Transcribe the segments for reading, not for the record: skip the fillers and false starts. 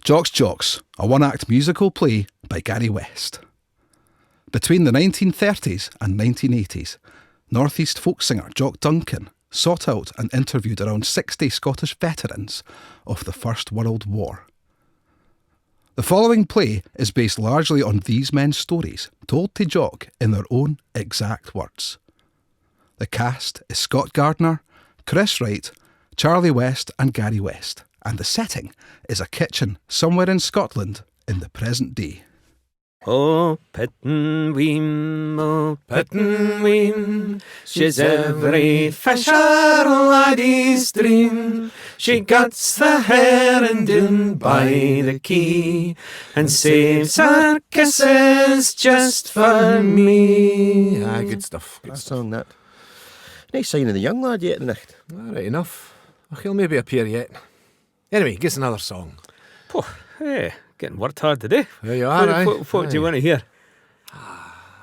Jocks, a one-act musical play by Gary West. Between the 1930s and 1980s, North East folk singer Jock Duncan sought out and interviewed around 60 Scottish veterans of the First World War. The following play is based largely on these men's stories, told to Jock in their own exact words. The cast is Scott Gardiner, Chris Wright, Charlie West and Gary West, and the setting is a kitchen somewhere in Scotland in the present day. Oh, Pittenweem, she's every fisher laddie's dream. She guts the herring down by the quay and saves her kisses just for me. Good stuff. Good song, that. Nice sign of the young lad yet, nicht? Right enough. He'll maybe appear yet. Anyway, guess another song. Oh, hey, getting worked hard today. There you are, aye. What do you want to hear?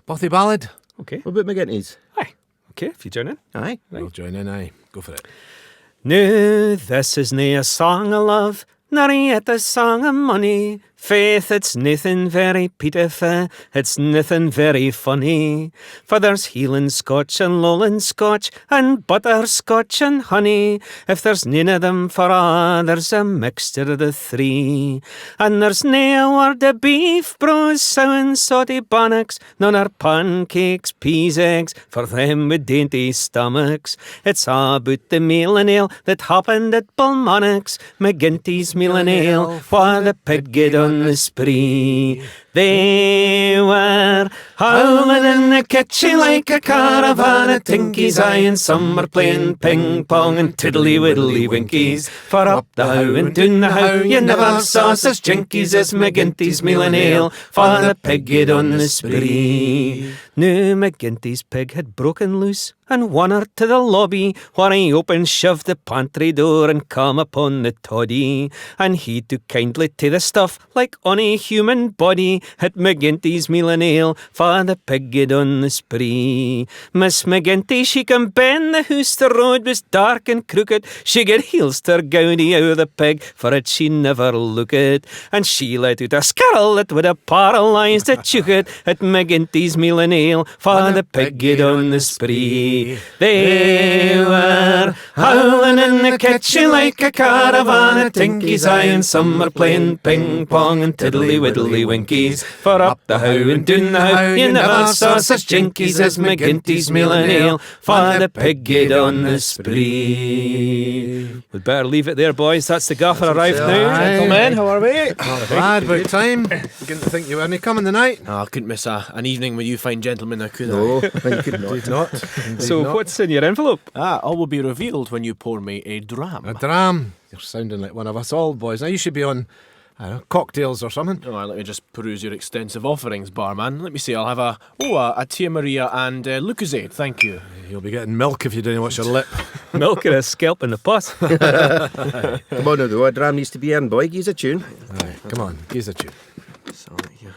Bothy Ballad. Okay. What about McGinty's? Aye. Okay, if you join in. Aye. Right. I'll join in, aye. Go for it. No, this is nae a song of love, nor yet a song of money. Faith, it's naething very pitiful, it's naething very funny. For there's Hieland Scotch and Lowland Scotch and butterscotch and honey. If there's none of them for there's a mixture of the three. And there's nae a word of beef, brose, sow and sauty bannocks, none are pancakes, peas, eggs, for them with dainty stomachs. It's a' aboot the meal and ale that happened at Balmonac's, McGinty's meal and ale, where the pig get on the spree. They were howling in the kitchen like a caravan of tinkies, aye, and some were playing ping-pong and tiddly-widdly-winkies. For up the how and down the how, you never saw such jinkies as McGinty's meal and ale, for the pig get on the spree. Now McGinty's pig had broken loose and won her to the lobby, where he open shoved the pantry door and come upon the toddy. And he took kindly to the stuff like ony human body at McGinty's meal and ale, for the pig get on the spree. Miss McGinty, she can bend the hoose, the road was dark and crooked. She get heels to her gownie out of the pig, for it she never looked. And she let out a skirl that would have paralysed a chucket at McGinty's meal and ale, for the pig get on the spree. They were howling in the kitchen like a caravan of tinkies, aye, and some were playing ping-pong and tiddly-widdly-winkies. For up the how and down the how, you never saw such jinkies as McGinty's meal and ale, for the pig get on the spree. We'd better leave it there, boys. That's the gaffer arrived now. Gentlemen, how are we? Not bad, about time. Didn't think you weren't coming tonight. I couldn't miss an evening with you fine gentlemen, I could. No, you could not. Did not. So what's in your envelope? All will be revealed when you pour me a dram. A dram. You're sounding like one of us all, boys. Now you should be on, I don't know, cocktails or something. All right, let me just peruse your extensive offerings, barman. Let me see, I'll have a Tia Maria and Lucozade, thank you. You'll be getting milk if you don't watch your lip. Milk and a scalp in the pot. Come on now, though, a dram needs to be earned, boy. Give us a tune. Right, come on, give us a tune. Sorry, here.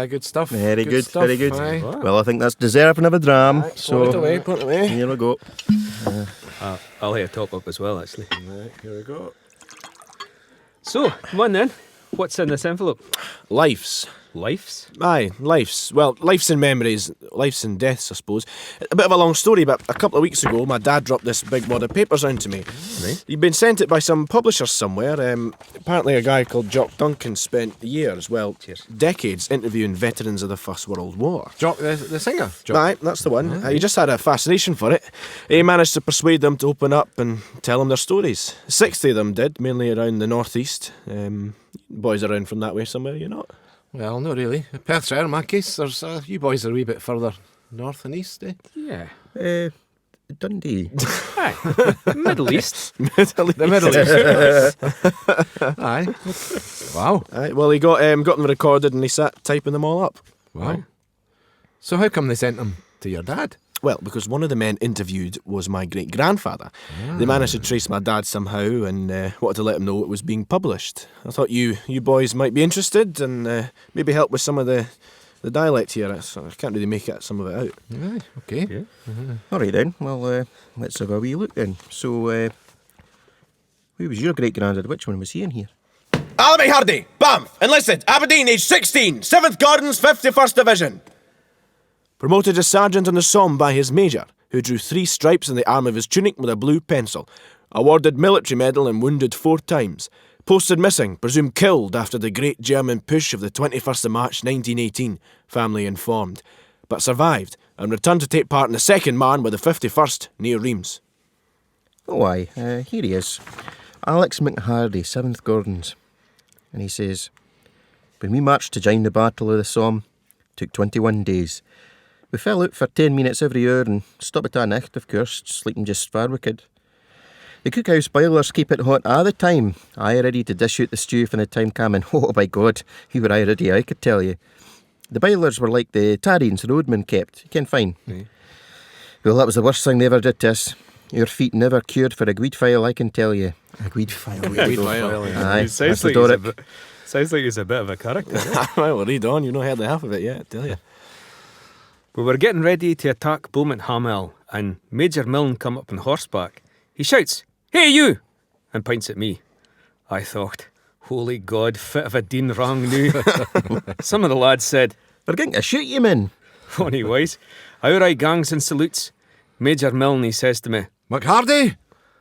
Good stuff. Very good, stuff. very good. Aye. Well, I think that's deserving of a dram. Point it So away, point it away. here we go. I'll hit a top up as well, actually. Right, here we go. So, come on then. What's in this envelope? Life's. Life's? Aye, life's. Well, life's and memories, life's and deaths, I suppose. A bit of a long story, but a couple of weeks ago, my dad dropped this big wad of papers round to me. Right. He'd been sent it by some publisher somewhere. Apparently a guy called Jock Duncan spent years, well, decades, interviewing veterans of the First World War. Jock, the singer. Jock. Aye, that's the one. He just had a fascination for it. He managed to persuade them to open up and tell him their stories. 60 of them did, mainly around the northeast. Boys around from that way somewhere, you know. Well, not really. Perth's in my case. There's you boys are a wee bit further north and east, eh? Yeah. Dundee. Aye. Middle East. The Middle East. Aye. Wow. Aye, well, he got them recorded and he sat typing them all up. Wow. So how come they sent them to your dad? Well, because one of the men interviewed was my great-grandfather. They managed to trace my dad somehow and wanted to let him know it was being published. I thought you boys might be interested and maybe help with some of the dialect here. I can't really make some of it out. Aye, okay. Yeah. All right then. Well, let's have a wee look then. So, who was your great granddad? Which one was he in here? Alamy Hardy, Banff, enlisted, Aberdeen, age 16, 7th Gordon's 51st Division. Promoted as sergeant on the Somme by his major, who drew 3 stripes in the arm of his tunic with a blue pencil. Awarded military medal and wounded 4 times. Posted missing, presumed killed after the great German push of the 21st of March 1918, family informed. But survived and returned to take part in the 2nd Marne with the 51st near Reims. Oh, aye. Here he is. Alex McHardy, 7th Gordons. And he says, when we marched to join the Battle of the Somme, took 21 days. We fell out for 10 minutes every hour and stopped at a night, of course, sleeping just far we could. The cookhouse boilers keep it hot all the time. Aye ready to dish out the stew from the time came and oh by God, you were aye ready, I could tell you. The boilers were like the tarrions the roadmen kept, you can find. Well, that was the worst thing they ever did to us. Your feet never cured for a gweed file, I can tell you. A gweed file. Aye, It sounds that's the like, Doric. sounds like he's a bit of a character. Eh? Well, read on, you've not heard the half of it yet, I tell you. We were getting ready to attack Beaumont Hamel, and Major Milne come up on horseback. He shouts, "Hey, you!" and points at me. I thought, holy God, fit of a dean wrong new. Some of the lads said, We're going to shoot you, men. funny wise, our eye gangs and salutes. Major Milne, he says to me, McHardy,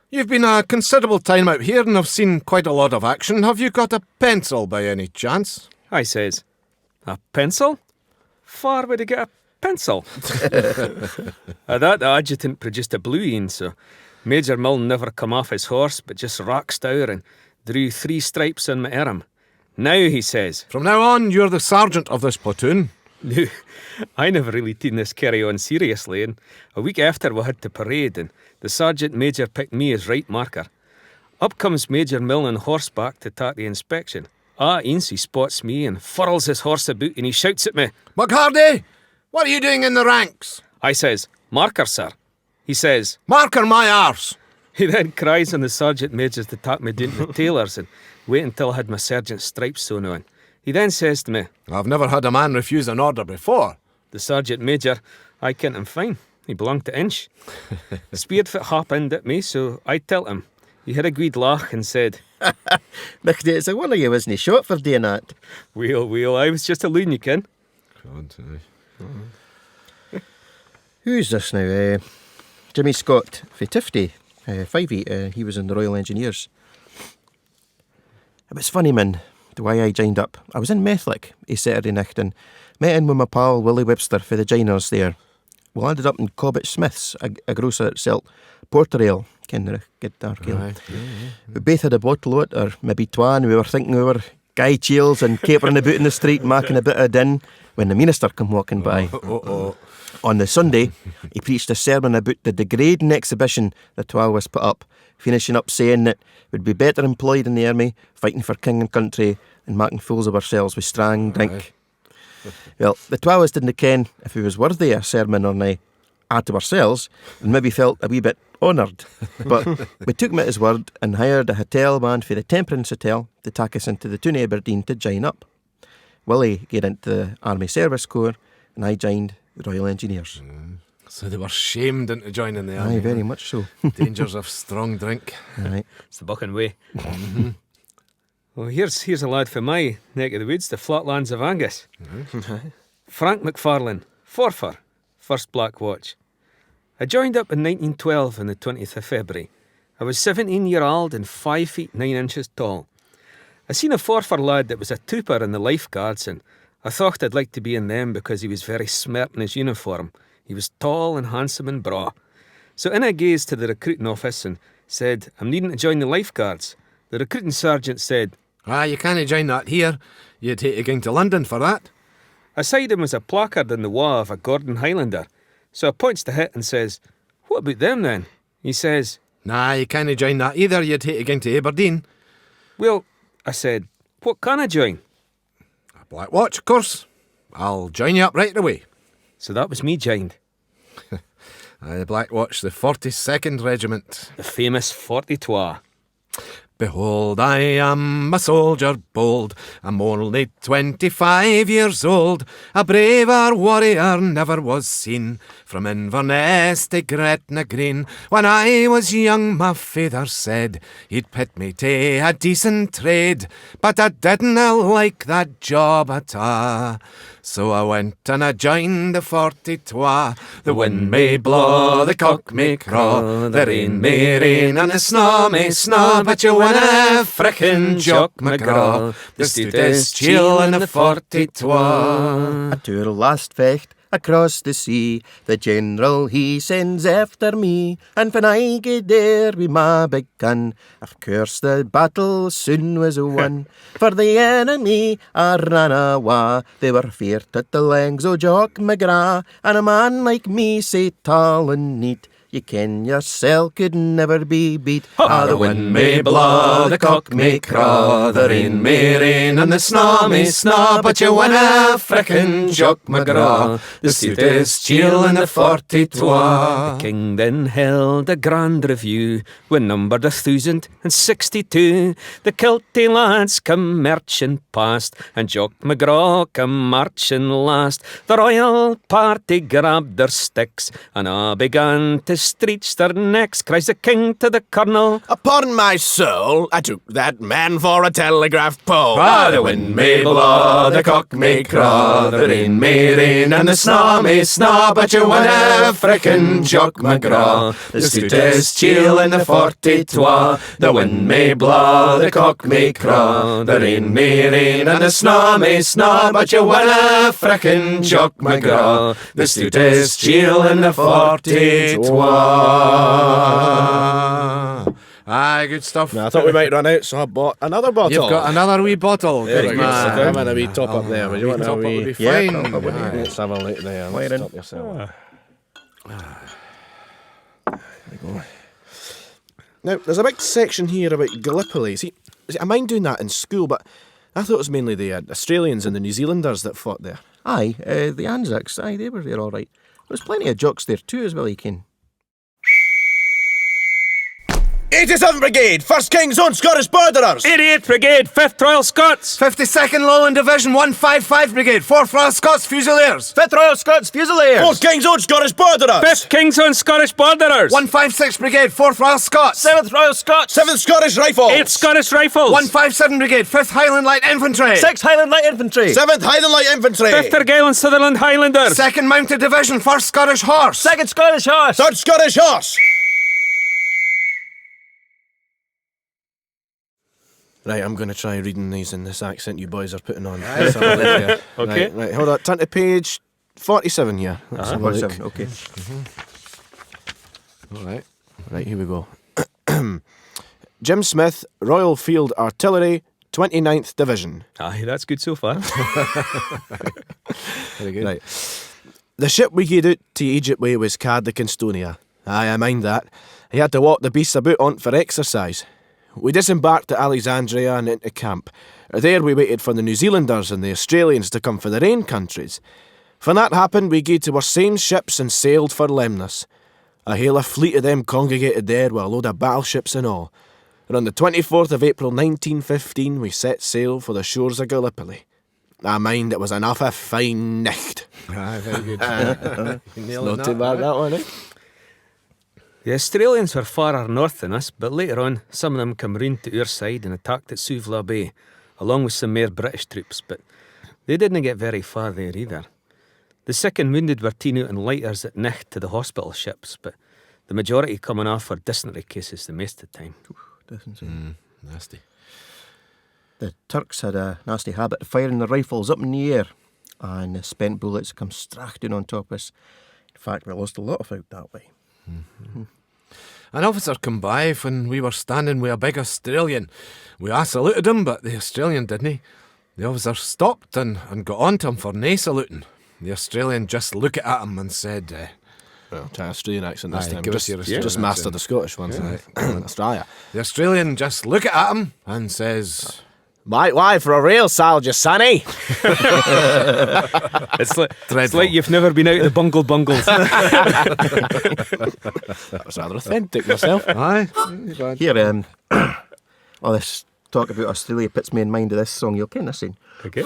you've been a considerable time out here and have seen quite a lot of action. Have you got a pencil by any chance? I says, a pencil? Far would I get a pencil? At that, the adjutant produced a blue een, so Major Milne never come off his horse, but just raxed out and drew 3 stripes on my arm. Now, he says, From now on, you're the sergeant of this platoon. no, I never really taken this carry on seriously, and a week after we had the parade, and the sergeant major picked me as right marker. Up comes Major Milne on horseback to take the inspection. He spots me and furls his horse about and he shouts at me. McHardy, what are you doing in the ranks? I says, marker, sir. He says, Marker my arse. he then cries on the sergeant majors to take me down to the tailors and wait until I had my sergeant's stripes sewn on. He then says to me, I've never had a man refuse an order before. the sergeant major, I kent him fine. He belonged to Inch. Spearfoot happened at me, so I tell him. He had a good laugh and said, Mick, it's a wonder you wasn't shot for doing that. Wheel, I was just a loon, you ken. Who's this now? Jimmy Scott, for Tifty, 5'8", he was in the Royal Engineers. It was funny, man, the way I joined up. I was in Methlick a Saturday night and met in with my pal Willie Webster for the joiners there. We landed up in Cobbett Smith's, a grocer that sell porter ale, ken the good dark ale. We both had a bottle of it, or maybe twan. We were thinking we were guy chills and capering about in the street, making a bit of din, when the minister come walking by. On the Sunday, he preached a sermon about the degrading exhibition the twa was put up, finishing up saying that we'd be better employed in the army, fighting for king and country, and making fools of ourselves with strong drink. Well, the twa of us didn't ken if he was worthy of a sermon or nae, to ourselves, and maybe felt a wee bit honoured. But we took him at his word and hired a hotel man for the Temperance Hotel to take us into the town of Aberdeen to join up. Willie get into the Army Service Corps, and I joined the Royal Engineers. So they were shamed into joining the army. Aye, very much so. Dangers of strong drink. Aye. It's the bucking way. Well, here's a lad from my neck of the woods, the flatlands of Angus. Frank McFarlane, Forfar, first Black Watch. I joined up in 1912 on the 20th of February. I was 17-year-old and 5 feet 9 inches tall. I seen a Forfar lad that was a trooper in the Lifeguards, and I thought I'd like to be in them because he was very smart in his uniform. He was tall and handsome and braw. So in I gazed to the recruiting office and said, I'm needing to join the Lifeguards. The recruiting sergeant said, You can't join that here. You'd hate to go to London for that. Aside him was a placard in the wall of a Gordon Highlander. So I points to it and says, what about them then? He says, You can't join that either. You'd hate to go to Aberdeen. well, I said, what can I join? A Black Watch, of course. I'll join you up right away. So that was me joined. The Black Watch, the 42nd Regiment. The famous 42. Behold, I am a soldier bold, I'm only 25 years old. A braver warrior never was seen, from Inverness to Gretna Green. When I was young, my father said he'd put me to a decent trade, but I didn't like that job at all. So I went and I joined the 42. The wind may blow, the cock may craw, the rain may rain and the snow may snow, but you win a frickin' Jock McGraw. The stout is chill in the 42. At our last fecht across the sea, the general he sends after me, and when I get there with my big gun, of course the battle soon was won. For the enemy I ran awa, they were feared at the legs o' Jock McGraw, and a man like me sae tall and neat, you ken yourself could never be beat. The wind may blow, the cock may craw, the rain may rain and the snow may snow, but you win a frickin' Jock McGraw. The stout is chill in the 42. The king then held a grand review, when numbered 1,062. The Kilty lads come marching past, and Jock McGraw come marching last. The royal party grabbed their sticks, and all began to stretch their necks. Cries the king to the colonel, Upon my soul, I took that man for a telegraph pole. The wind may blow, the cock may craw, the rain may rain and the snow may snow, but you win a frickin' Jock McGraw. The stout is chill in the 42. The wind may blow, the cock may craw, the rain may rain and the snow may snow, but you win a frickin' Jock McGraw. The stout is chill in the 42. Aye, good stuff. I thought we might run out, so I bought another bottle. You've got another wee bottle. Very Good good. man. So I'm in a wee top up there. Would you want a Top up wee? would be Yeah, fine. top up would be Aye. Let's have a look there. Fire Let's in. stop yourself. Now, there's a big section here about Gallipoli. See, I mind doing that in school, but I thought it was mainly the Australians and the New Zealanders that fought there. Aye, the Anzacs, aye, they were there all right. There was plenty of Jocks there too as well, you ken. 87th Brigade, 1st King's Own Scottish Borderers. 88th Brigade, 5th Royal Scots. 52nd Lowland Division, 155 Brigade, 4th Royal Scots Fusiliers. 5th Royal Scots Fusiliers! 4th King's Own Scottish Borderers. 5th King's Own Scottish Borderers. 156 Brigade, 4th Royal Scots. 7th Royal Scots! 7th Scottish Rifles. 8th Scottish Rifles. 157 Brigade, 5th Highland Light Infantry. 6th Highland Light Infantry! 7th Highland Light Infantry. 5th Argyll and Sutherland Highlanders. 2nd Mounted Division, 1st Scottish Horse. 2nd Scottish Horse! 3rd Scottish Horse. Right, I'm going to try reading these in this accent you boys are putting on. Let's have a look here. Okay. Right, hold on. Turn to page 47 here. Let's have a look. 47, okay. All right. Right, here we go. Jim Smith, Royal Field Artillery, 29th Division. Aye, that's good so far. Very good. Right. The ship we gaed out to Egypt way was Cardiff Kinstonia. Aye, I mind that. He had to walk the beasts about on for exercise. We disembarked at Alexandria and into camp. There we waited for the New Zealanders and the Australians to come for their own countries. When that happened, we gaed to our same ships and sailed for Lemnos. A hale fleet of them congregated there with a load of battleships and all. And on the 24th of April 1915, we set sail for the shores of Gallipoli. I mind it was an awful fine nicht. Aye, very good. Not too bad, that one, eh? The Australians were farer north than us, but later on, some of them come round to our side and attacked at Suvla Bay, along with some more British troops, but they didn't get very far there either. The sick and wounded were taken out in lighters at Nicht to the hospital ships, but the majority coming off for dysentery cases the most of the time. Nasty. The Turks had a nasty habit of firing their rifles up in the air, and the spent bullets come strachting on top of us. In fact, we lost a lot of out that way. An officer come by when we were standing with a big Australian. We a saluted him, but the Australian didn't. The officer stopped and got on to him for nae saluting. The Australian just looked at him and said, Well, try Australian accent this Aye, time. give us your Australian just mastered accent. the Scottish ones in Australia. the Australian just looked at him and says, Why, for a real soldier, sonny? It's like you've never been out of the bungles. That was rather authentic myself. aye. Here, all this talk about Australia puts me in mind of this song you'll kind of sing. Okay.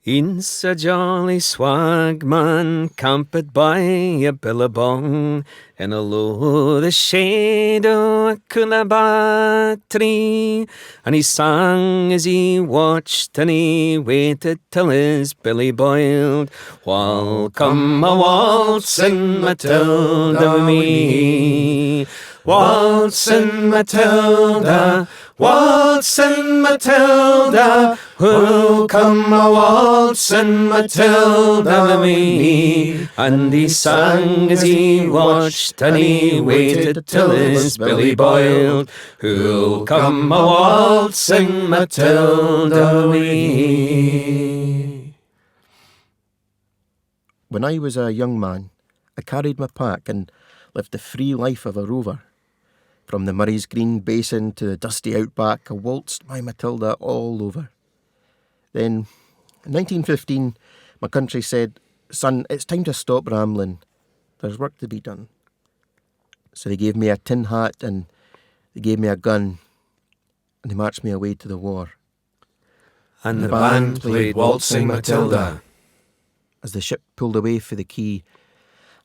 In's a jolly swagman camped by a billabong in a low the shade o' a coolabah tree, and he sang as he watched and he waited till his billy boiled. Welcome a waltzing Matilda with me, waltzing Matilda, waltzing Matilda, who'll come a waltzing Matilda with me. And he sang as he watched and he waited till his billy boiled. Who'll come a waltzing Matilda with me. When I was a young man, I carried my pack and lived the free life of a rover. From the Murray's Green Basin to the dusty outback, I waltzed my Matilda all over. Then, in 1915, my country said, "Son, it's time to stop rambling. There's work to be done." So they gave me a tin hat and they gave me a gun and they marched me away to the war. And The band played Waltzing Matilda. As the ship pulled away for the quay,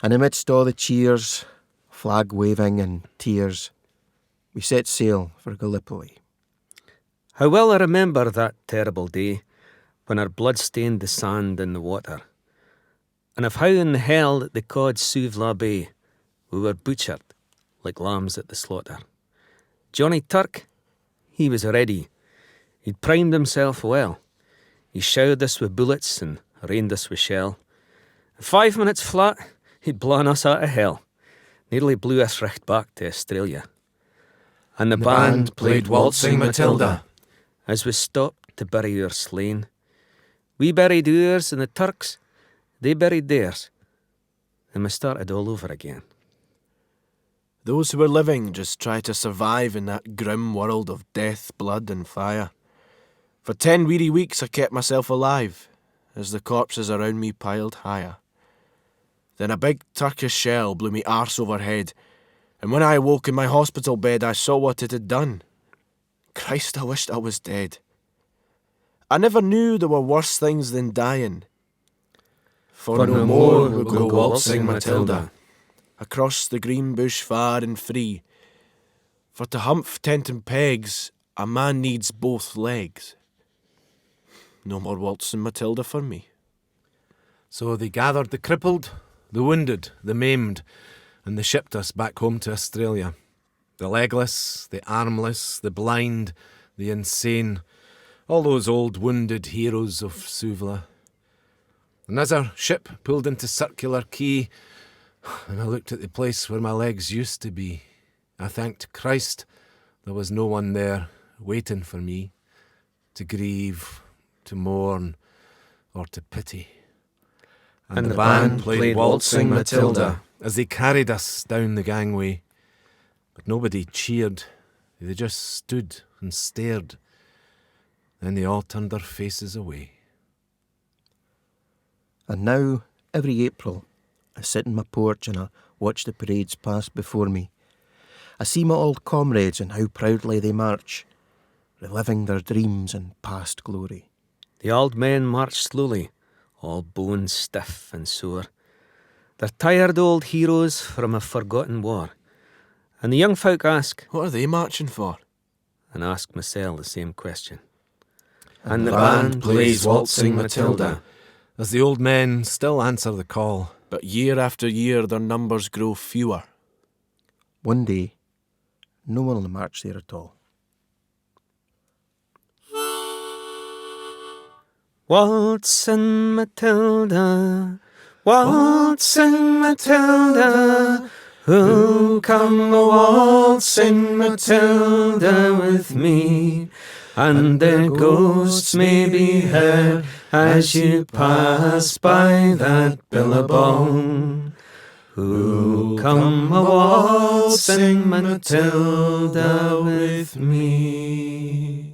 and amidst all the cheers, flag waving and tears, we set sail for Gallipoli. How well I remember that terrible day when our blood stained the sand and the water, and of how in the hell that they called Suvla Bay we were butchered like lambs at the slaughter. Johnny Turk, he was ready. He'd primed himself well. He showered us with bullets and rained us with shell. In 5 minutes flat, he'd blown us out of hell. Nearly blew us right back to Australia. And the band played Waltzing Matilda. as we stopped to bury our slain. We buried ours and the Turks, they buried theirs. And we started all over again. Those who were living just try to survive in that grim world of death, blood and fire. For 10 weary weeks I kept myself alive, as the corpses around me piled higher. Then a big Turkish shell blew me arse overhead, and when I awoke in my hospital bed I saw what it had done. Christ, I wished I was dead. I never knew there were worse things than dying. For no more we'll go waltzing Matilda, across the green bush far and free. For to humph tent and pegs, a man needs both legs. No more waltzing Matilda for me. So they gathered the crippled, the wounded, the maimed, and they shipped us back home to Australia. The legless, the armless, the blind, the insane, all those old wounded heroes of Suvla. And as our ship pulled into Circular Quay, and I looked at the place where my legs used to be, I thanked Christ there was no one there waiting for me to grieve, to mourn, or to pity. And the band played Waltzing Matilda as they carried us down the gangway. But nobody cheered. They just stood and stared. Then they all turned their faces away. And now, every April, I sit in my porch and I watch the parades pass before me. I see my old comrades and how proudly they march, reliving their dreams and past glory. The old men march slowly, all bone stiff and sore. They're tired old heroes from a forgotten war. And the young folk ask, What are they marching for? and ask myself the same question. And the band plays Waltzing Matilda as the old men still answer the call. But year after year their numbers grow fewer. One day, no one will march there at all. Waltzing Matilda, waltzing Matilda, who'll come a waltzing Matilda with me? And their ghosts may be heard as you pass by that billabong. Who'll come a waltzing Matilda with me?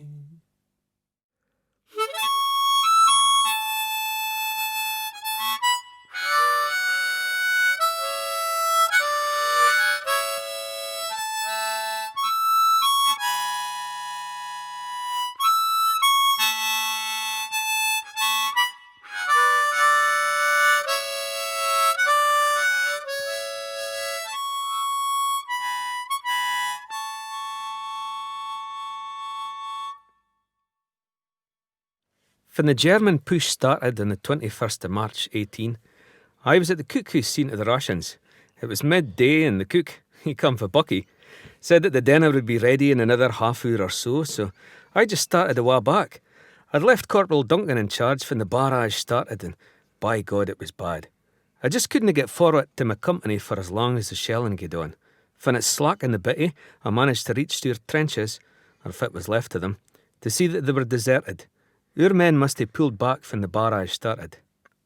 When the German push started on the 21st of March 18, I was at the cook who seen to the rations. It was midday and the cook, he come for Bucky, said that the dinner would be ready in another half hour or so I just started a while back. I'd left Corporal Duncan in charge when the barrage started and by God it was bad. I just couldn't get forward to my company for as long as the shelling gaed on. When it slack in the bitty, I managed to reach to our trenches, or if it was left of them, to see that they were deserted. Our men must have pulled back when the barrage started.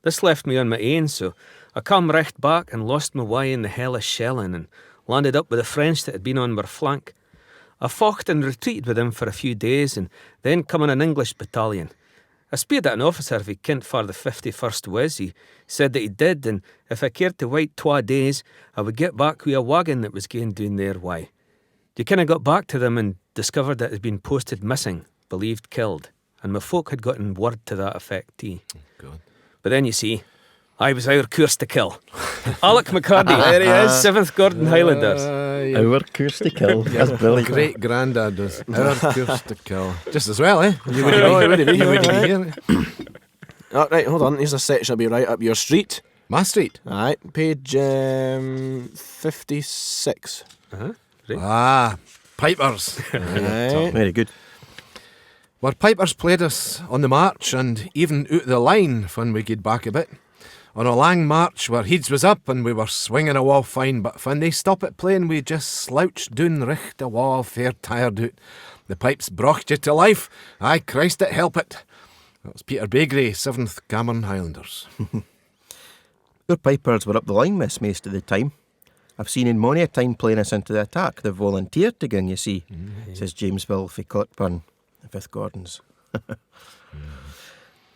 This left me on my own, so I come recht back and lost my way in the hellish shelling and landed up with the French that had been on our flank. I fought and retreated with them for a few days and then come on an English battalion. I speered at an officer if he kent for the 51st was. He said that he did, and if I cared to wait 2 days, I would get back with a wagon that was going down their way. You kinda got back to them and discovered that it had been posted missing, believed killed. And my folk had gotten word to that effect too. God. But then you see, I was our course to kill. Alec McCarty, there he is, 7th Gordon Highlanders. Our course to kill. That's brilliant. Great granddad was our course to kill. Just as well, eh? You wouldn't be here. Oh, right, hold on. Here's a section will be right up your street. My street. Alright, page 56. Right. Ah, pipers. Right. Very good. Where pipers played us on the march and even out the line when we gaed back a bit. On a lang march where heads was up and we were swinging a wall fine, but when they stop at playing we just slouched down richt a wall fair tired out. The pipes brocht you to life. Aye, Christ it help it. That was Peter Begray, 7th Cameron Highlanders. Our pipers were up the line, miss, most of the time. I've seen in many a time playing us into the attack. They've volunteered to gang, you see, says Jamesville fi Cockburn, the 5th Gordons.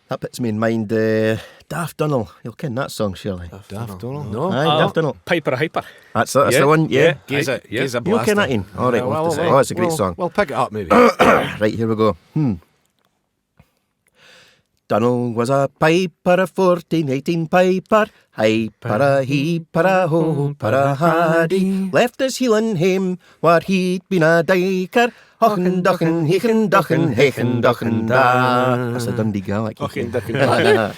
That puts me in mind Daft Dunnell. You'll ken that song, surely. Daft Dunnell? No, Aye, Daft Dunnell. Piper Hyper. That's the one, yeah. Gaze a You'll blaster. ken that in. All right, we'll have to say. Oh, it's a great song. We'll pick it up maybe. Right, here we go. Dunnell was a piper, a 14-18 piper. Hyper, heeper, ho, para haddy. Left his heel in him, where he'd been a diker. Hochen, dochen, hechen, dochen, hechen, dochen, da. That's the Dundee Gaelic. Hochen, dochen, da.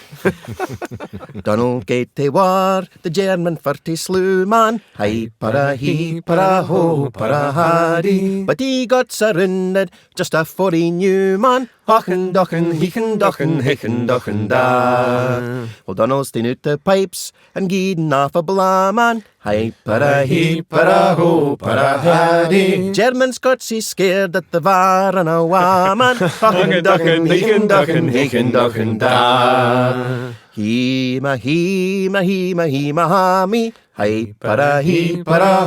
Dunnell gaed to war, the German for to slew man. Hyper, heeper, ho, para haddy. But he got surrendered just afore he knew man. Hochen, dochen, hechen, dochen, hechen, dochen, da. Well, Dunnell stayed out the pipes and gied off a blaman. Hyper, heeper, ho, para haddy. German Scots he scared at the var and a woman. Hochen, dochen, hechen, dochen, hechen, dochen, da. He-ma, he-ma, he-ma, he-ma, ha-me. Hi-para,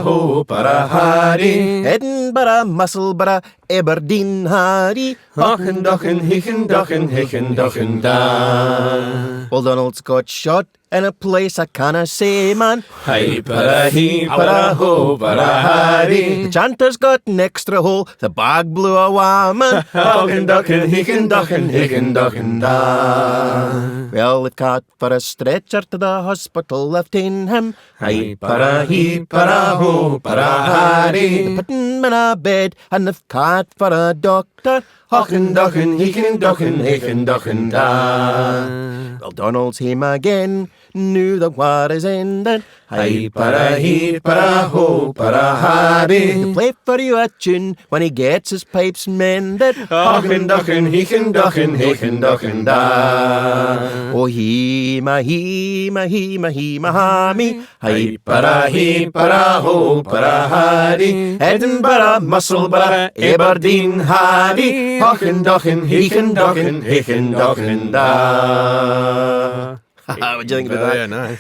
ho, para, hardy. Edinburgh, Musselburgh, Aberdeen, hardy. Hochen, dochen, hichen, dochen, da. Old Donald's got shot in a place I canna say, man. Hi-para, ho, para, hardy. The chanter's got an extra hole, the bag blew a woman. Hochen, dochen, hichen, dochen, da. Well, the cat for a stretcher to the hospital, lifting him. Hi-para, ho, para, hardy. They put him in a bed, and the cat for a doctor. Hochen, dochen, hichen, dochen, da. Well, Donald's home again, knew the war is ended. Hi-para, ho, para, hardy. He'll play for you a tune when he gets his pipes mended. Hochen, dochen, hichen, dochen, da. Oh, he-ma, he-ma, he-ma, he-ma, ha-me. Hi-para, ho, para, hardy. Edinburgh, Musselburgh, Aberdeen, hardy. Hochen, dochen, hichen, dochen, da. What do you think about that? No.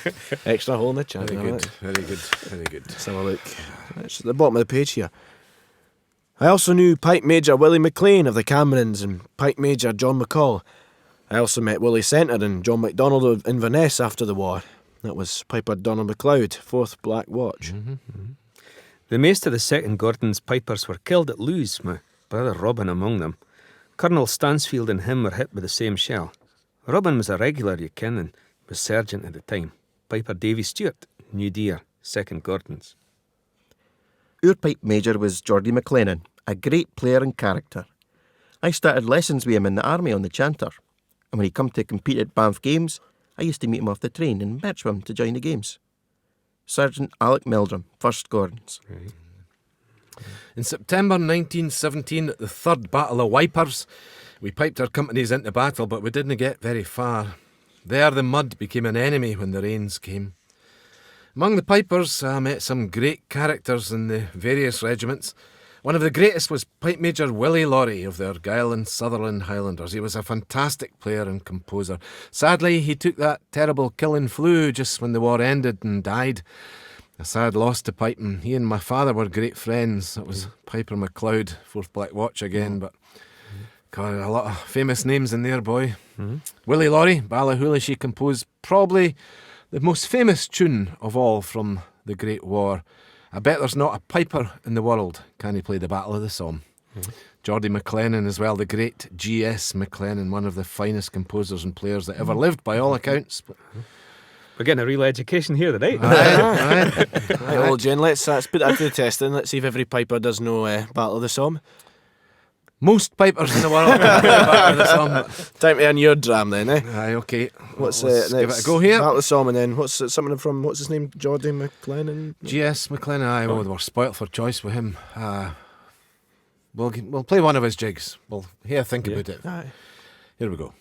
Extra hole in the chat. Very good, very good. Let's have a look. It's at the bottom of the page here. I also knew Pipe Major Willie McLean of the Camerons and Pipe Major John McCall. I also met Willie Centre and John MacDonald of Inverness after the war. That was Piper Donald MacLeod, 4th Black Watch. The maist of the 2nd Gordon's pipers were killed at Lewes, my brother Robin among them. Colonel Stansfield and him were hit with the same shell. Robin was a regular, you ken, and was sergeant at the time. Piper Davy Stewart, New Deer, 2nd Gordons. Our pipe major was Geordie McLennan, a great player and character. I started lessons with him in the army on the chanter, and when he come to compete at Banff Games, I used to meet him off the train and match with him to join the games. Sergeant Alec Meldrum, 1st Gordons. In September 1917, at the 3rd Battle of Wipers, we piped our companies into battle, but we didn't get very far. There the mud became an enemy when the rains came. Among the pipers, I met some great characters in the various regiments. One of the greatest was Pipe Major Willie Laurie of the Argyll and Sutherland Highlanders. He was a fantastic player and composer. Sadly, he took that terrible killing flu just when the war ended and died. A sad loss to piping. He and my father were great friends. That was Piper MacLeod, 4th Black Watch again, but God, a lot of famous names in there, boy. Willie Laurie, Ballahooly, she composed probably the most famous tune of all from the Great War. I bet there's not a piper in the world can he play the Battle of the Somme. Geordie McLennan as well, the great G.S. McLennan, one of the finest composers and players that ever lived by all accounts. But We're getting a real education here today. Right, old Jen, let's put that to the test then. Let's see if every piper does know Battle of the Somme. most pipers in the world can play Battle of the Somme. Time to earn your dram then, eh? Aye, okay. What's Let's give it a go here. Battle of the Somme, and then what's something from, what's his name? Geordie McLennan? G.S. McLennan, aye, well, we're spoilt for choice with him. We'll play one of his jigs. We'll think about it. Aye. Here we go.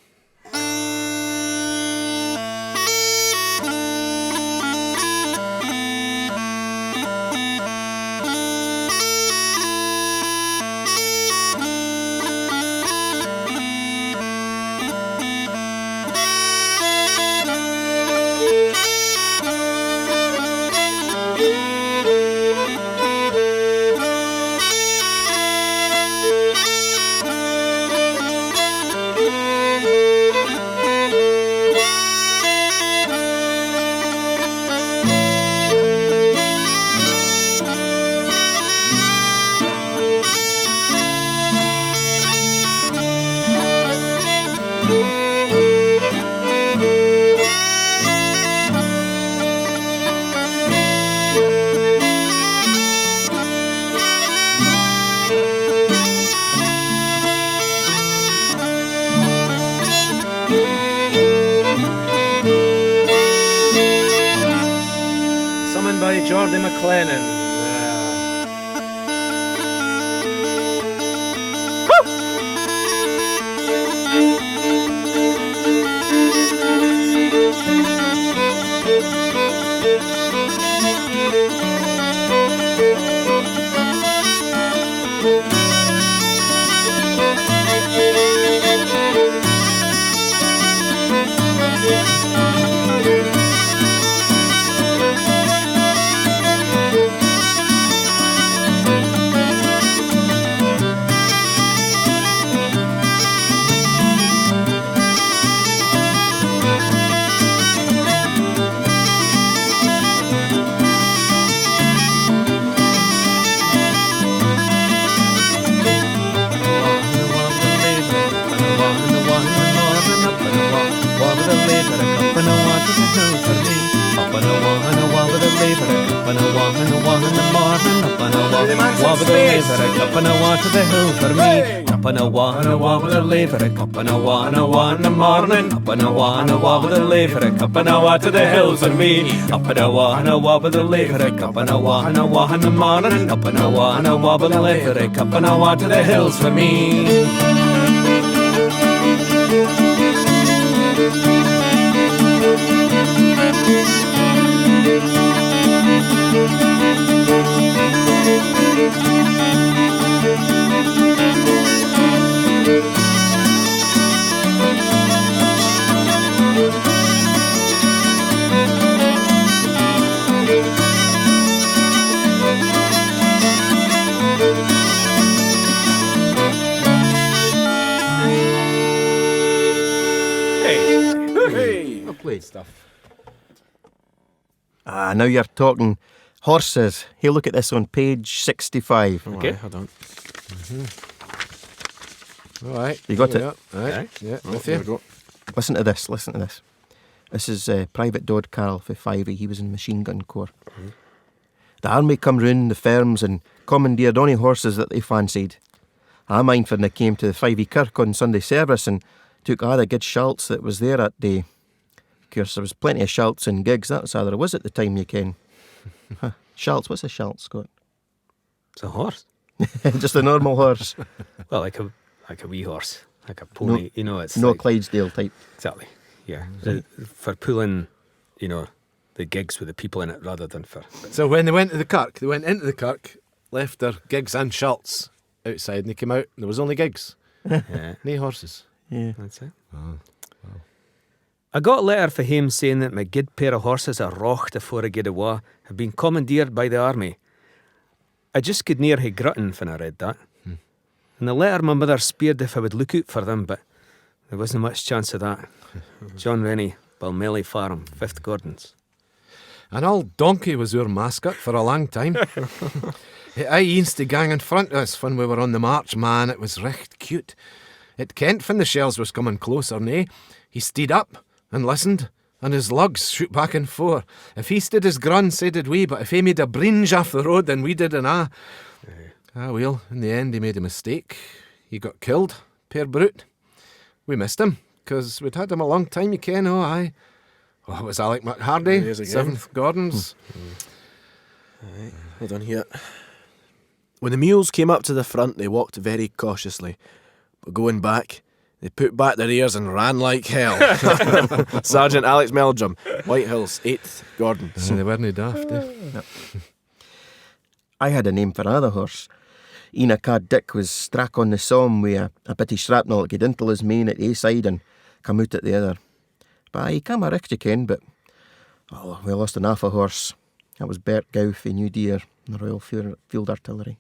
Summoned by Geordie McLennan. Up and a wah with a lever, up and a wah to the hill for me. Up and a wah with a lever, up and a wah in the morning. Up and a wah with a lever, up and a wah to the hill for me. Up and a wah with a lever, up and a wah in the morning. Up and a wah with a lever, up and a wah to the hills for me. Lovely stuff. Now you're talking horses. Hey, look at this on page 65. Okay. Hold on. All right. You got it? Yeah, right. Yeah, with There you. we go. Listen to this. This is Private Dodd Carroll for Fivey. He was in Machine Gun Corps. The army come round the firms and commandeered any horses that they fancied. I mind when they came to the Fivey Kirk on Sunday service and took all the good shalts that was there that day. Of course, there was plenty of shalts and gigs. That's all there was at the time, you ken. Shalts, what's a shalt, Scott? It's a horse. Just a normal horse. Well, like a wee horse, like a pony. You know, it's No like, Clydesdale type. exactly. Yeah, for pulling, you know, the gigs with the people in it rather than for. So when they went to the Kirk, they went into the Kirk, left their gigs and shirts outside, and they came out, and there was only gigs. Yeah, No horses. Yeah. that's it. I got a letter for him saying that my good pair of horses are rocht afore I get awa had been commandeered by the army. I just could near hae gruttin when I read that. In the letter my mother speered if I would look out for them, but there wasn't much chance of that. John Rennie, Balmelly Farm, 5th Gordons. An old donkey was our mascot for a long time. I used to gang in front of us when we were on the march, man. It was recht cute. It kent when the shells was coming closer, nay. He steed up and listened, and his lugs shoot back and forth. If he stood his grun, so did we, but if he made a bringe off the road, then we did an well, in the end he made a mistake. He got killed, poor brute. We missed him, 'cause we'd had him a long time, you ken, oh aye. Oh, it was Alec McHardy, There he is again. 7th Gordons. Hold on here. When the mules came up to the front, they walked very cautiously. But going back, they put back their ears and ran like hell. Sergeant Alex Meldrum, White Hills, 8th Gordons. They weren't daft, eh? I had a name for another horse. Ena Cad Dick was strack on the Somme with a bit of shrapnel that got into his mane at the side and come out at the other. But he came a richt, you ken, but we lost an half a horse. That was Bert Gouth in New Deer, in the Royal Field Artillery.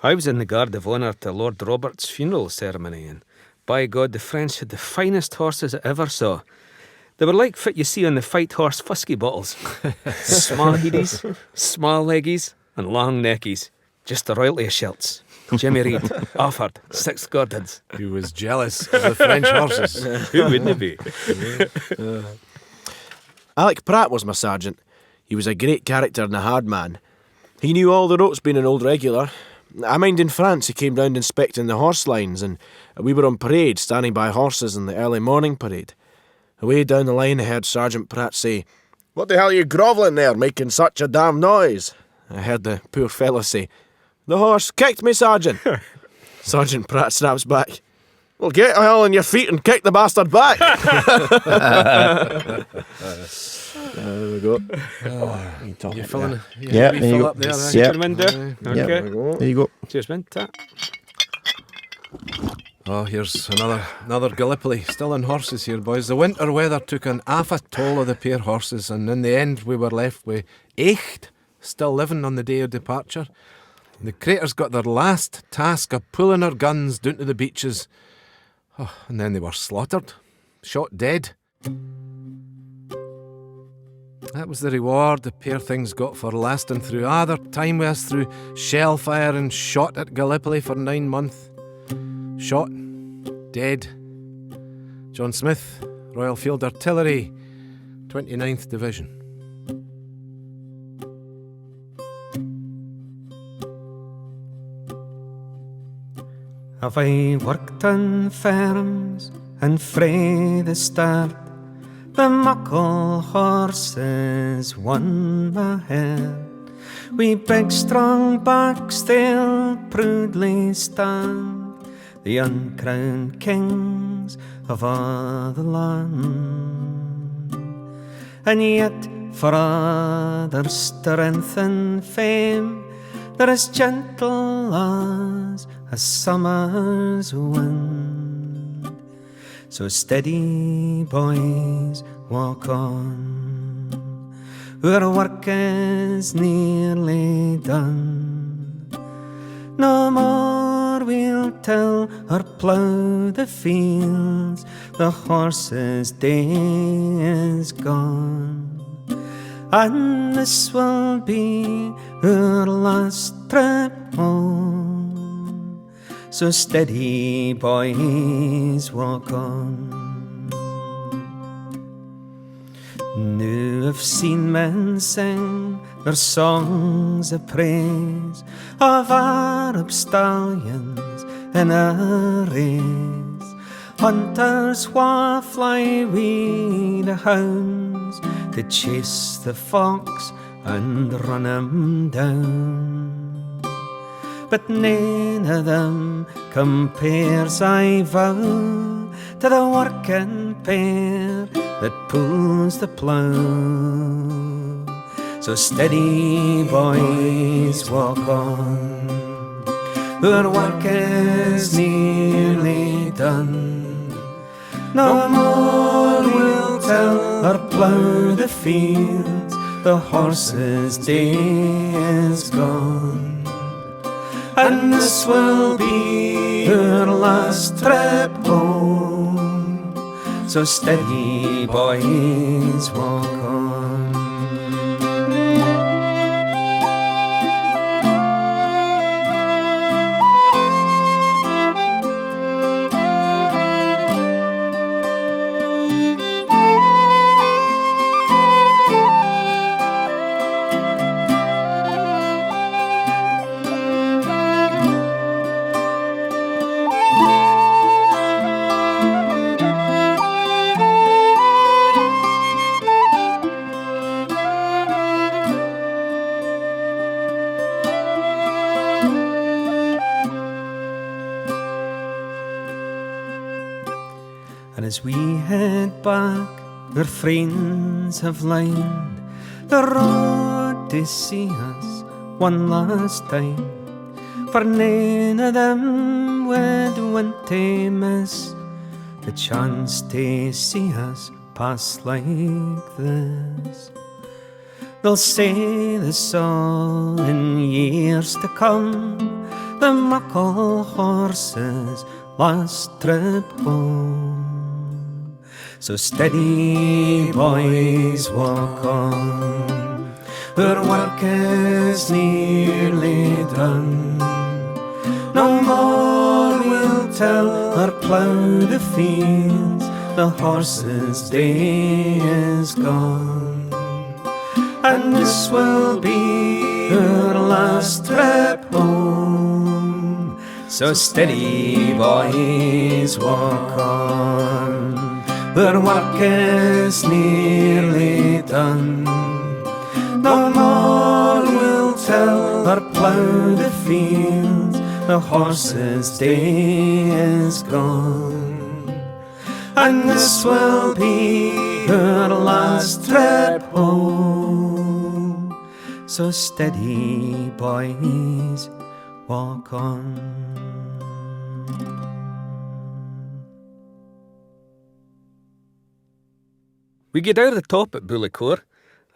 I was in the Guard of Honour to Lord Robert's funeral ceremony, and by God, the French had the finest horses I ever saw. They were like fit you see on the fight horse fusky bottles. Small headies, small leggies, and long neckies. Just the royalty of Shelts. Jimmy Reid, Offord, 6th Gordons. He was jealous of the French horses. Who wouldn't he be? Alec Pratt was my sergeant. He was a great character and a hard man. He knew all the ropes being an old regular. I mind in France he came round inspecting the horse lines, and we were on parade, standing by horses in the early morning parade. Away down the line I heard Sergeant Pratt say, "What the hell are you grovelling there, making such a damn noise?" I heard the poor fellow say, "The horse kicked me, Sergeant." Sergeant Pratt snaps back, "Well, get a hell on your feet and kick the bastard back." There we go. You filling Yeah, there you go. up there, eh? Yeah. Cheers, Minder. Yeah. Okay. There you go. Cheers, Minder. Oh, here's another Gallipoli. Still on horses here, boys. The winter weather took an half a toll of the pair horses, and in the end we were left with 8 still living on the day of departure. The craters got their last task of pulling our guns down to the beaches. Oh, and then they were slaughtered, shot dead. That was the reward the pair things got for lasting through their time with us, through shell fire and shot at Gallipoli for 9 months. Shot, dead. John Smith, Royal Field Artillery, 29th Division. Have I worked on farms and frae the start the muckle horses won my head. We big strong backs they'll proudly stand, the uncrowned kings of all the land. And yet for all their strength and fame, they're as gentle as a summer's wind. So steady, boys, walk on, our work is nearly done. No more we'll till or plough the fields, the horses' day is gone. And this will be our last trip home. So steady, boys, walk on. Now I've seen men sing their songs of praise of Arab stallions in a race. Hunters wha fly wi' the hounds to chase the fox and run him down. But none of them compares, I vow, to the working pair that pulls the plough. So steady, boys, walk on, our work is nearly done. No more we'll till or plough the fields, the horses' day is gone. And this will be our last trip home. So steady, boys, walk on. And as we head back, our friends have lined the road to see us one last time. For none of them would want to miss the chance to see us pass like this. They'll say this all in years to come, the muckle horses' last trip home. So steady, boys, walk on, our work is nearly done. No more we'll till or plough the fields, the horses' day is gone. And this will be our last trip home. So steady, boys, walk on, our work is nearly done. No more we'll till or plough the fields, the horses' day is gone. And this will be our last trip home. So steady, boys, walk on. We get out of the top at Bullicor.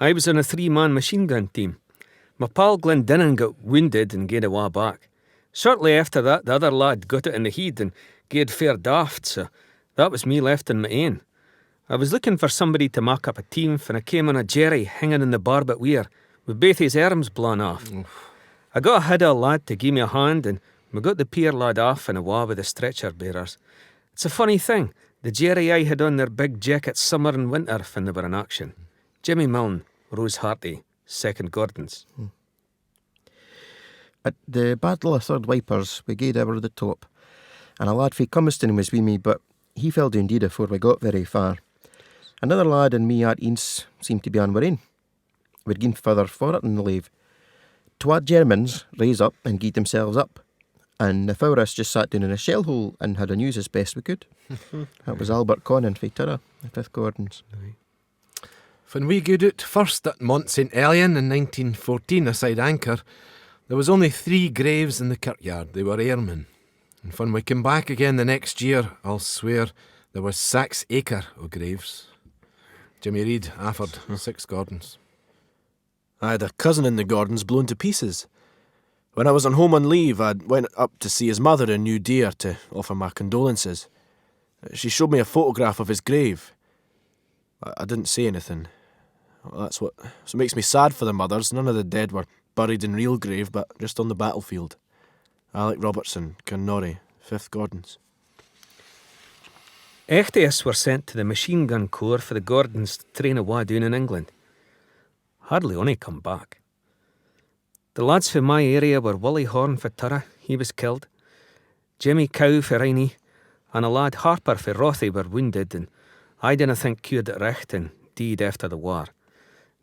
I was on a 3-man machine gun team. My pal Glendinning got wounded and gaed awa back. Shortly after that, the other lad got it in the head and gaed fair daft, so that was me left on my own. I was looking for somebody to mark up a team, and I came on a Jerry hanging in the barbet weir, with both his arms blown off. I got ahead of a lad to give me a hand, and we got the pier lad off and awa with the stretcher bearers. It's a funny thing. The Jerry I had on their big jackets summer and winter when they were in action. Jimmy Milne, Rose Harty, 2nd Gordons. At the Battle of Third Wipers, we gaed over the top. and a lad frae Cummiston was with me, but he fell down dead afore we got very far. Another lad and me at eens seemed to be on our own. We'd gone further for it in the lave. Twa Germans raised up and gied themselves up, and the four of us just sat down in a shell hole and had a news as best we could. That was Albert Connan frae Tirra, the 5th Gordons. When we good out first at Mont St Elian in 1914 aside Anchor, there was only 3 graves in the kirkyard. They were airmen. And when we came back again the next year, I'll swear there was 6 acre o' graves. Jimmy Reid, Afford, 6 Gordons. I had a cousin in the Gordons blown to pieces. When I was on home on leave, I went up to see his mother in New Deer to offer my condolences. She showed me a photograph of his grave. I didn't say anything. Well, that's what makes me sad for the mothers. None of the dead were buried in real grave, but just on the battlefield. Alec Robertson, Carnorrie, 5th Gordons. 8 of us were sent to the machine gun corps for the Gordons to train awa down in England. Hardly ony come back. The lads from my area were Willie Horn for Tirra, he was killed. Jimmy Cow for Riney, and a lad Harper for Rothy were wounded, and I didn't think cured at Recht and died after the war.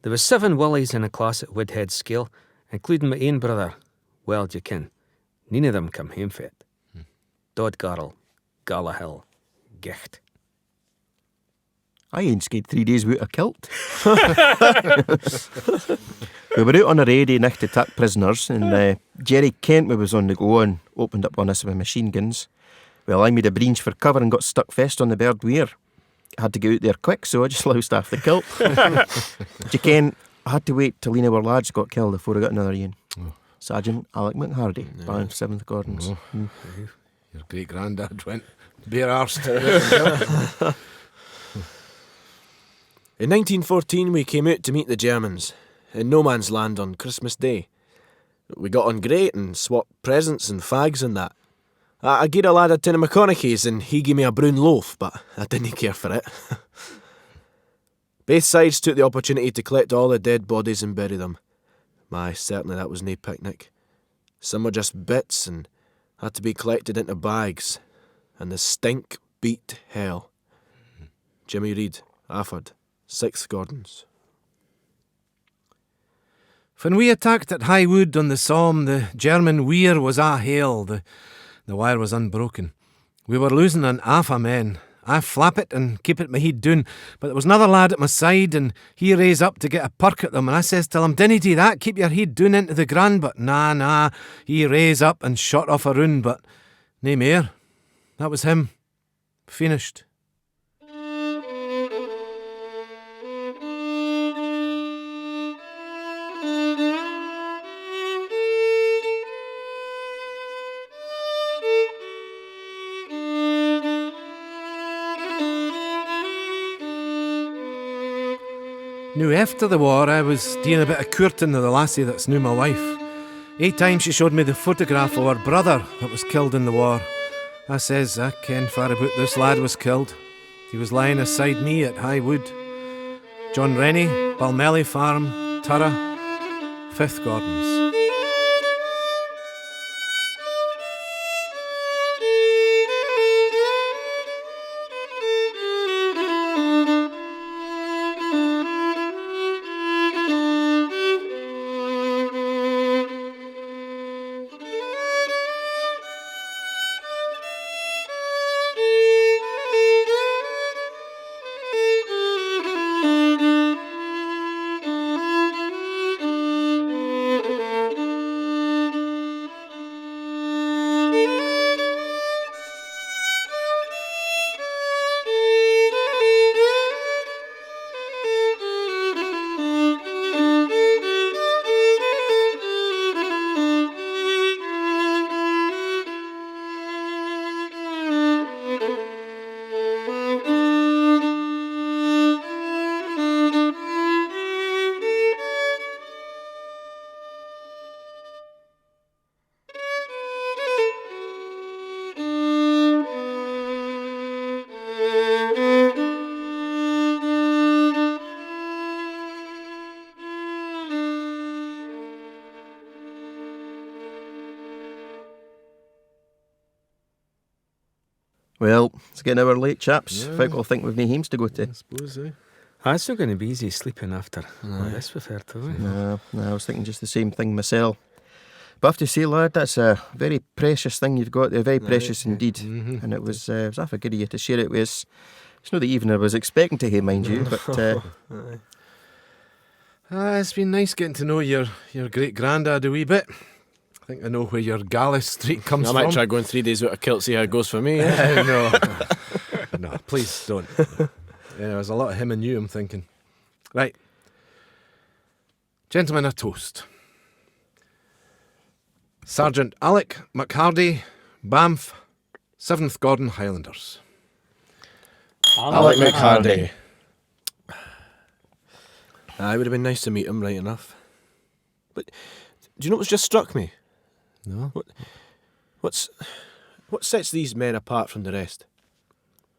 There was 7 Willies in a class at Woodhead Scale, including my own brother, well you ken. None of them come home for it. Dodgarl, Galahill, Gicht. I ain't skied 3 days without a kilt. We were out on a raid nicht to take prisoners, and Jerry Kent was on the go and opened up on us with machine guns. Well, I made a breach for cover and got stuck fast on the bird weir. I had to get out there quick, so I just loused off the kilt. Do you ken, I had to wait till our lads got killed before I got another yin. Sergeant Alec McHardy, by 7th Gordons. Your great granddad went bare arsed. In 1914 we came out to meet the Germans, in no man's land on Christmas Day. We got on great and swapped presents and fags and that. I gave a lad a tin of McConaughey's and he gave me a brown loaf, but I didn't care for it. Both sides took the opportunity to collect all the dead bodies and bury them. My, certainly that was nae picnic. Some were just bits and had to be collected into bags, and the stink beat hell. Jimmy Reid, Afford, 6th Gordons. When we attacked at High Wood on the Somme, the German weir was a hail. The wire was unbroken. We were losing an half a men. I flap it and keep it my head doon, but there was another lad at my side and he raised up to get a perk at them, and I says to him, "Dinna do that, keep your head doon into the ground," but nah, he raised up and shot off a run, but nae mair. That was him. Finished. Now, after the war, I was doing a bit of courting of the lassie that's now my wife. 8 times she showed me the photograph of her brother that was killed in the war. I says, I ken far about this lad was killed. He was lying aside me at High Wood. John Rennie, Balmelly Farm, Tirra, 5th Gordons. Well, it's getting hour late, chaps. Folk will think we've no hymns to go to. I suppose, eh? It's not going to be easy sleeping after what this we've heard, though. No, I was thinking just the same thing myself. But I have to say, lad, that's a very precious thing you've got there, very precious indeed. And it was half a good of you to share it with us. It's not the evening I was expecting to hear, mind you, but... It's been nice getting to know your great-granddad a wee bit. I think I know where your Gallus Street comes I from. might try going 3 days out of kilt, see how it goes for me. No. No, please don't. Yeah, there's a lot of him and you, I'm thinking. Right. Gentlemen, a toast. Sergeant Alec McHardy, Banff, 7th Gordon Highlanders. Alec McHardy. It would have been nice to meet him, right enough. But do you know what's just struck me? No? What sets these men apart from the rest?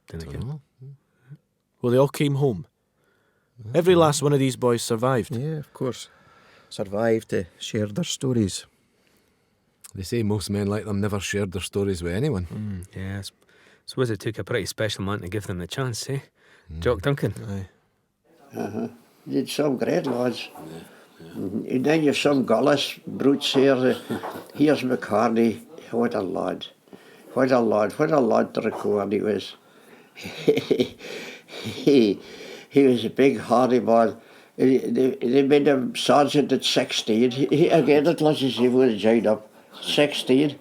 Dunno. Well, they all came home. Every last one of these boys survived. Yeah, of course. Survived to share their stories. They say most men like them never shared their stories with anyone. Yeah, I suppose it took a pretty special man to give them the chance, eh? Jock Duncan. Aye. Did some great lads. And then you've some Gullis brutes here. Here's McHardy. What a lad. What a lad to record he was. He was a big hardy man. They made him sergeant at 16. Again, it was as if he would have joined up. 16.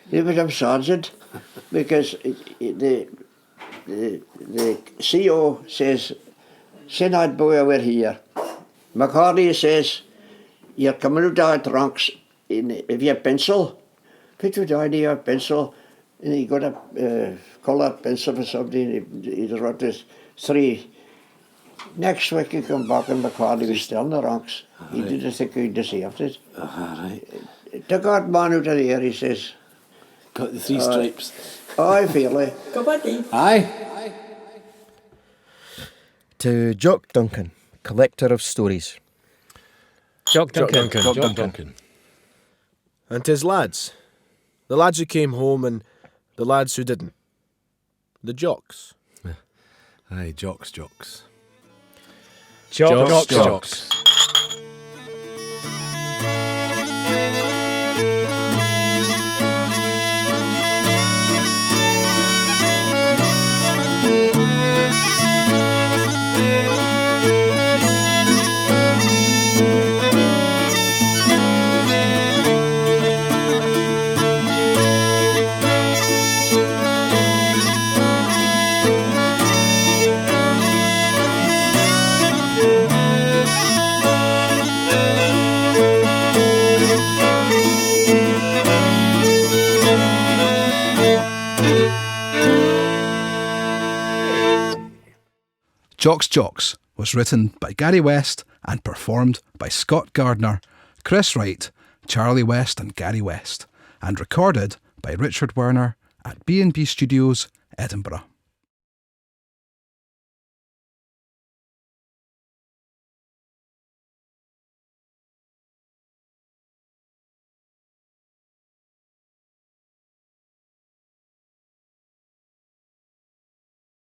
They made him sergeant because the CO says, send that boy over here. McHardy says, you're coming out of the ranks if you have pencil. Put it down here, pencil. And he got a coloured pencil for somebody and he wrote this 3. Next week he come back and McHardy was still in the ranks. He didn't think he deserved it. Right. Took that man out of the air, he says. Got the 3 stripes. I feel it. Go Bothy. Aye. To Jock Duncan, collector of stories. Jock Duncan. Jock Duncan. And 'tis lads. The lads who came home and the lads who didn't. The Jocks. Aye, Jocks. Jocks. Jocks. Jocks was written by Gary West and performed by Scott Gardiner, Chris Wright, Charlie West and Gary West, and recorded by Richard Werner at B&B Studios, Edinburgh.